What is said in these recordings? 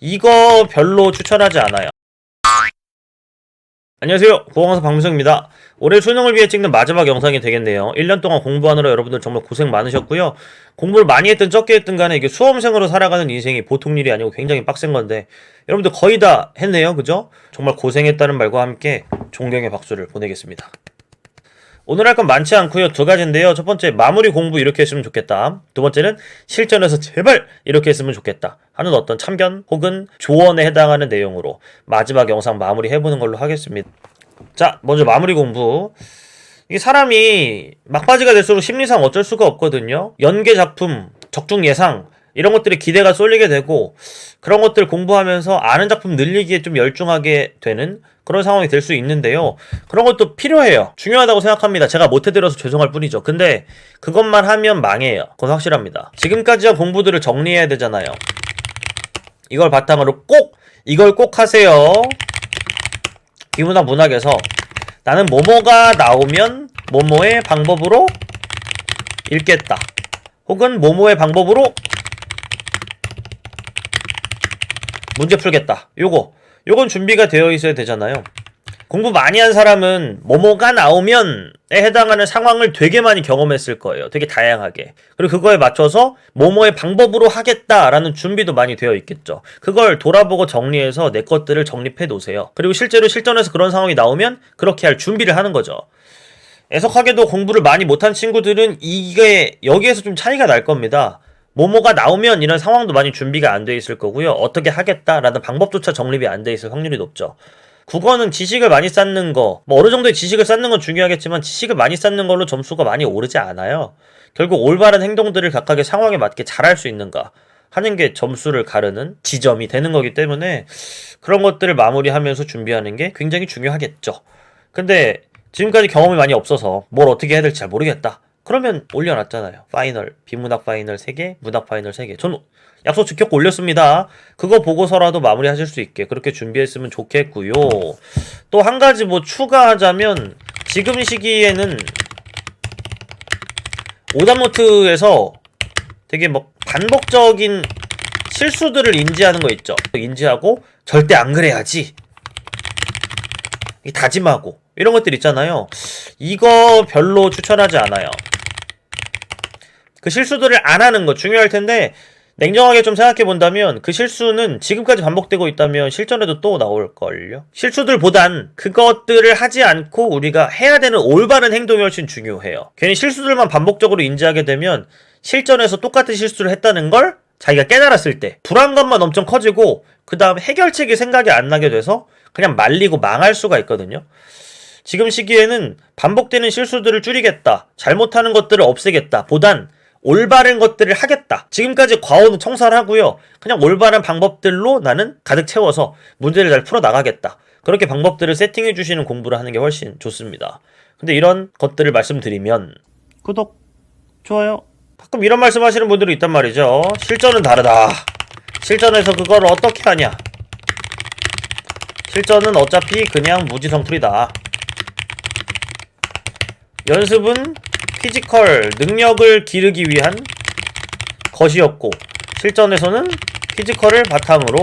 이거 별로 추천하지 않아요. 안녕하세요, 고강사 박민성입니다. 올해 수능을 위해 찍는 마지막 영상이 되겠네요. 1년 동안 공부하느라 여러분들 정말 고생 많으셨고요. 공부를 많이 했든 적게 했든 간에 이게 수험생으로 살아가는 인생이 보통 일이 아니고 굉장히 빡센 건데 여러분들 거의 다 했네요, 그죠? 정말 고생했다는 말과 함께 존경의 박수를 보내겠습니다. 오늘 할 건 많지 않고요. 두 가지인데요. 첫 번째, 마무리 공부 이렇게 했으면 좋겠다. 두 번째는 실전에서 제발 이렇게 했으면 좋겠다 하는 어떤 참견 혹은 조언에 해당하는 내용으로 마지막 영상 마무리 해보는 걸로 하겠습니다. 자, 먼저 마무리 공부. 이게 사람이 막바지가 될수록 심리상 어쩔 수가 없거든요. 연계 작품, 적중 예상 이런 것들이 기대가 쏠리게 되고 그런 것들 공부하면서 아는 작품 늘리기에 좀 열중하게 되는 그런 상황이 될 수 있는데요. 그런 것도 필요해요. 중요하다고 생각합니다. 제가 못해드려서 죄송할 뿐이죠. 근데 그것만 하면 망해요. 그건 확실합니다. 지금까지 한 공부들을 정리해야 되잖아요. 이걸 바탕으로 이걸 꼭 하세요. 비문학 문학에서 나는 뭐뭐가 나오면 뭐뭐의 방법으로 읽겠다. 혹은 뭐뭐의 방법으로 문제 풀겠다. 요건 준비가 되어 있어야 되잖아요. 공부 많이 한 사람은 뭐뭐가 나오면에 해당하는 상황을 되게 많이 경험했을 거예요. 되게 다양하게. 그리고 그거에 맞춰서 뭐뭐의 방법으로 하겠다라는 준비도 많이 되어 있겠죠. 그걸 돌아보고 정리해서 내 것들을 정립해 놓으세요. 그리고 실제로 실전에서 그런 상황이 나오면 그렇게 할 준비를 하는 거죠. 애석하게도 공부를 많이 못한 친구들은 이게 여기에서 좀 차이가 날 겁니다. 뭐뭐가 나오면 이런 상황도 많이 준비가 안 돼 있을 거고요. 어떻게 하겠다라는 방법조차 정립이 안 돼 있을 확률이 높죠. 국어는 지식을 많이 쌓는 거, 어느 정도의 지식을 쌓는 건 중요하겠지만 지식을 많이 쌓는 걸로 점수가 많이 오르지 않아요. 결국 올바른 행동들을 각각의 상황에 맞게 잘할 수 있는가 하는 게 점수를 가르는 지점이 되는 거기 때문에 그런 것들을 마무리하면서 준비하는 게 굉장히 중요하겠죠. 근데 지금까지 경험이 많이 없어서 뭘 어떻게 해야 될지 잘 모르겠다. 그러면 올려놨잖아요. 파이널, 비문학 파이널 3개, 문학 파이널 3개. 저는 약속 지켰고 올렸습니다. 그거 보고서라도 마무리하실 수 있게 그렇게 준비했으면 좋겠고요. 또 한 가지 뭐 추가하자면 지금 시기에는 오답노트에서 되게 뭐 반복적인 실수들을 인지하는 거 있죠. 인지하고 절대 안 그래야지. 다짐하고 이런 것들 있잖아요. 이거 별로 추천하지 않아요. 그 실수들을 안 하는 거 중요할 텐데 냉정하게 좀 생각해 본다면 그 실수는 지금까지 반복되고 있다면 실전에도 또 나올걸요. 실수들보단 그것들을 하지 않고 우리가 해야 되는 올바른 행동이 훨씬 중요해요. 괜히 실수들만 반복적으로 인지하게 되면 실전에서 똑같은 실수를 했다는 걸 자기가 깨달았을 때 불안감만 엄청 커지고 그 다음 해결책이 생각이 안 나게 돼서 그냥 말리고 망할 수가 있거든요. 지금 시기에는 반복되는 실수들을 줄이겠다, 잘못하는 것들을 없애겠다 보단 올바른 것들을 하겠다. 지금까지 과오는 청산하고요. 그냥 올바른 방법들로 나는 가득 채워서 문제를 잘 풀어나가겠다. 그렇게 방법들을 세팅해 주시는 공부를 하는 게 훨씬 좋습니다. 근데 이런 것들을 말씀드리면 구독, 좋아요. 가끔 이런 말씀 하시는 분들이 있단 말이죠. 실전은 다르다. 실전에서 그걸 어떻게 하냐. 실전은 어차피 그냥 무지성풀이다. 연습은 피지컬 능력을 기르기 위한 것이었고 실전에서는 피지컬을 바탕으로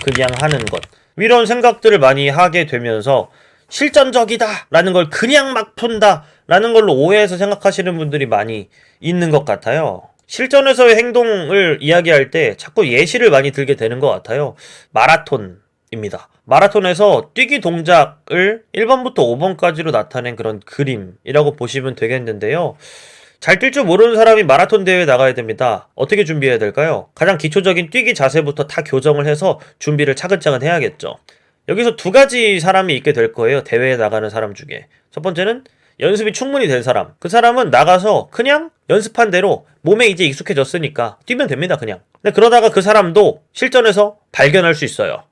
그냥 하는 것. 이런 생각들을 많이 하게 되면서 실전적이다 라는 걸 그냥 막 푼다 라는 걸로 오해해서 생각하시는 분들이 많이 있는 것 같아요. 실전에서의 행동을 이야기할 때 자꾸 예시를 많이 들게 되는 것 같아요. 마라톤입니다. 마라톤에서 뛰기 동작을 1번부터 5번까지로 나타낸 그런 그림이라고 보시면 되겠는데요. 잘 뛸 줄 모르는 사람이 마라톤 대회에 나가야 됩니다. 어떻게 준비해야 될까요? 가장 기초적인 뛰기 자세부터 다 교정을 해서 준비를 차근차근 해야겠죠. 여기서 두 가지 사람이 있게 될 거예요. 대회에 나가는 사람 중에. 첫 번째는 연습이 충분히 된 사람. 그 사람은 나가서 그냥 연습한 대로 몸에 이제 익숙해졌으니까 뛰면 됩니다, 그냥. 근데 그러다가 그 사람도 실전에서 발견할 수 있어요.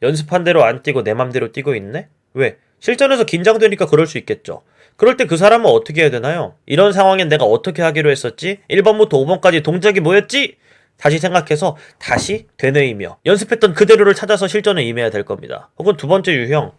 연습한 대로 안 뛰고 내 맘대로 뛰고 있네? 왜? 실전에서 긴장되니까 그럴 수 있겠죠. 그럴 때 그 사람은 어떻게 해야 되나요? 이런 상황엔 내가 어떻게 하기로 했었지? 1번부터 5번까지 동작이 뭐였지? 다시 생각해서 다시 되뇌이며 연습했던 그대로를 찾아서 실전에 임해야 될 겁니다. 혹은 두 번째 유형,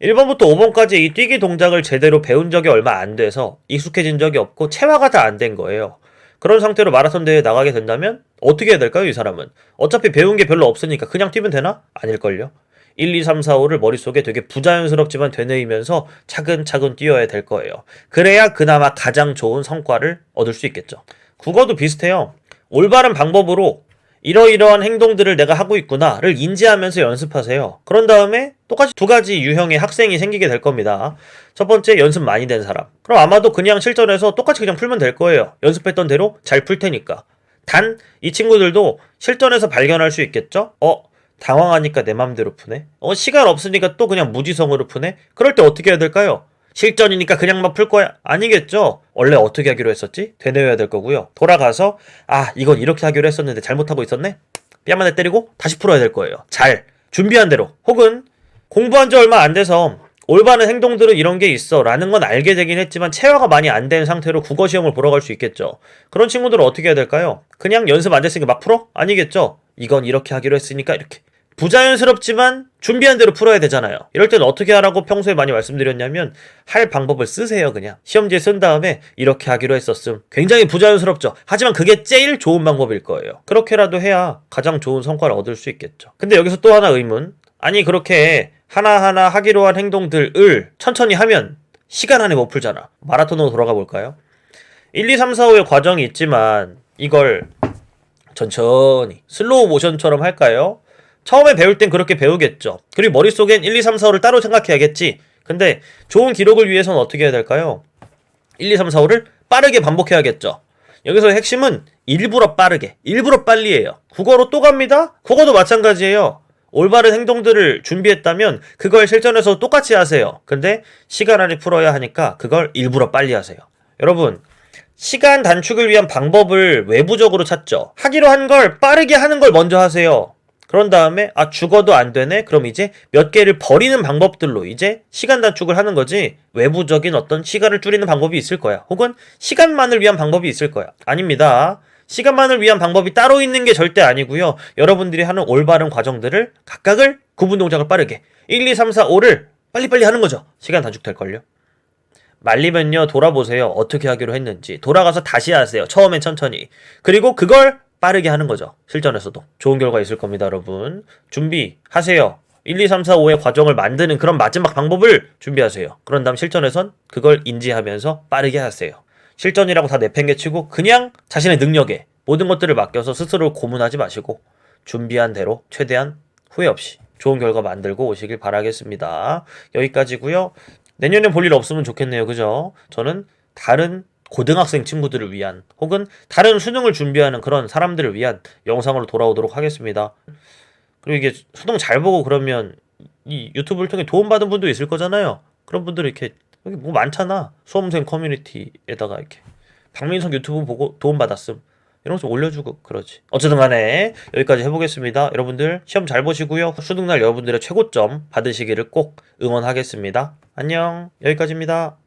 1번부터 5번까지 이 뛰기 동작을 제대로 배운 적이 얼마 안 돼서 익숙해진 적이 없고 체화가 다 안 된 거예요. 그런 상태로 마라톤 대회에 나가게 된다면 어떻게 해야 될까요, 이 사람은? 어차피 배운 게 별로 없으니까 그냥 뛰면 되나? 아닐걸요? 1, 2, 3, 4, 5를 머릿속에 되게 부자연스럽지만 되뇌이면서 차근차근 뛰어야 될 거예요. 그래야 그나마 가장 좋은 성과를 얻을 수 있겠죠. 국어도 비슷해요. 올바른 방법으로 이러이러한 행동들을 내가 하고 있구나를 인지하면서 연습하세요. 그런 다음에 똑같이 두 가지 유형의 학생이 생기게 될 겁니다. 첫 번째, 연습 많이 된 사람. 그럼 아마도 그냥 실전에서 똑같이 그냥 풀면 될 거예요. 연습했던 대로 잘 풀 테니까. 단, 이 친구들도 실전에서 발견할 수 있겠죠? 당황하니까 내 맘대로 푸네? 시간 없으니까 또 그냥 무지성으로 푸네? 그럴 때 어떻게 해야 될까요? 실전이니까 그냥 막 풀 거야? 아니겠죠? 원래 어떻게 하기로 했었지? 되뇌어야 될 거고요. 돌아가서 이건 이렇게 하기로 했었는데 잘못하고 있었네? 뺨 한 대 때리고 다시 풀어야 될 거예요. 잘 준비한 대로. 혹은 공부한 지 얼마 안 돼서 올바른 행동들은 이런 게 있어 라는 건 알게 되긴 했지만 체화가 많이 안 된 상태로 국어 시험을 보러 갈 수 있겠죠. 그런 친구들은 어떻게 해야 될까요? 그냥 연습 안 됐으니까 막 풀어? 아니겠죠? 이건 이렇게 하기로 했으니까 이렇게. 부자연스럽지만 준비한 대로 풀어야 되잖아요. 이럴 때는 어떻게 하라고 평소에 많이 말씀드렸냐면 할 방법을 쓰세요. 그냥 시험지에 쓴 다음에 이렇게 하기로 했었음. 굉장히 부자연스럽죠. 하지만 그게 제일 좋은 방법일 거예요. 그렇게라도 해야 가장 좋은 성과를 얻을 수 있겠죠. 근데 여기서 또 하나 의문. 아니 그렇게 하나하나 하기로 한 행동들을 천천히 하면 시간 안에 못 풀잖아. 마라톤으로 돌아가 볼까요? 1, 2, 3, 4, 5의 과정이 있지만 이걸 천천히 슬로우 모션처럼 할까요? 처음에 배울 땐 그렇게 배우겠죠. 그리고 머릿속엔 1, 2, 3, 4, 5를 따로 생각해야겠지. 근데 좋은 기록을 위해서는 어떻게 해야 될까요? 1, 2, 3, 4, 5를 빠르게 반복해야겠죠. 여기서 핵심은 일부러 빠르게, 일부러 빨리 해요. 국어로 또 갑니다? 국어도 마찬가지예요. 올바른 행동들을 준비했다면 그걸 실전에서 똑같이 하세요. 근데 시간 안에 풀어야 하니까 그걸 일부러 빨리 하세요. 여러분, 시간 단축을 위한 방법을 외부적으로 찾죠. 하기로 한 걸 빠르게 하는 걸 먼저 하세요. 그런 다음에 죽어도 안 되네? 그럼 이제 몇 개를 버리는 방법들로 이제 시간 단축을 하는 거지 외부적인 어떤 시간을 줄이는 방법이 있을 거야. 혹은 시간만을 위한 방법이 있을 거야. 아닙니다. 시간만을 위한 방법이 따로 있는 게 절대 아니고요. 여러분들이 하는 올바른 과정들을 각각을 구분 동작을 빠르게 1, 2, 3, 4, 5를 빨리빨리 하는 거죠. 시간 단축될걸요. 말리면요 돌아보세요. 어떻게 하기로 했는지. 돌아가서 다시 하세요. 처음엔 천천히. 그리고 그걸 빠르게 하는 거죠. 실전에서도. 좋은 결과 있을 겁니다, 여러분. 준비하세요. 1, 2, 3, 4, 5의 과정을 만드는 그런 마지막 방법을 준비하세요. 그런 다음 실전에선 그걸 인지하면서 빠르게 하세요. 실전이라고 다 내팽개치고 그냥 자신의 능력에 모든 것들을 맡겨서 스스로 고문하지 마시고 준비한 대로 최대한 후회 없이 좋은 결과 만들고 오시길 바라겠습니다. 여기까지고요. 내년에 볼 일 없으면 좋겠네요. 그죠? 저는 다른 고등학생 친구들을 위한 혹은 다른 수능을 준비하는 그런 사람들을 위한 영상으로 돌아오도록 하겠습니다. 그리고 이게 수능 잘 보고 그러면 이 유튜브를 통해 도움받은 분도 있을 거잖아요. 그런 분들 이렇게 여기 뭐 많잖아. 수험생 커뮤니티에다가 이렇게 박민석 유튜브 보고 도움받았음 이런 거 좀 올려주고 그러지. 어쨌든 간에 여기까지 해보겠습니다. 여러분들 시험 잘 보시고요. 수능날 여러분들의 최고점 받으시기를 꼭 응원하겠습니다. 안녕. 여기까지입니다.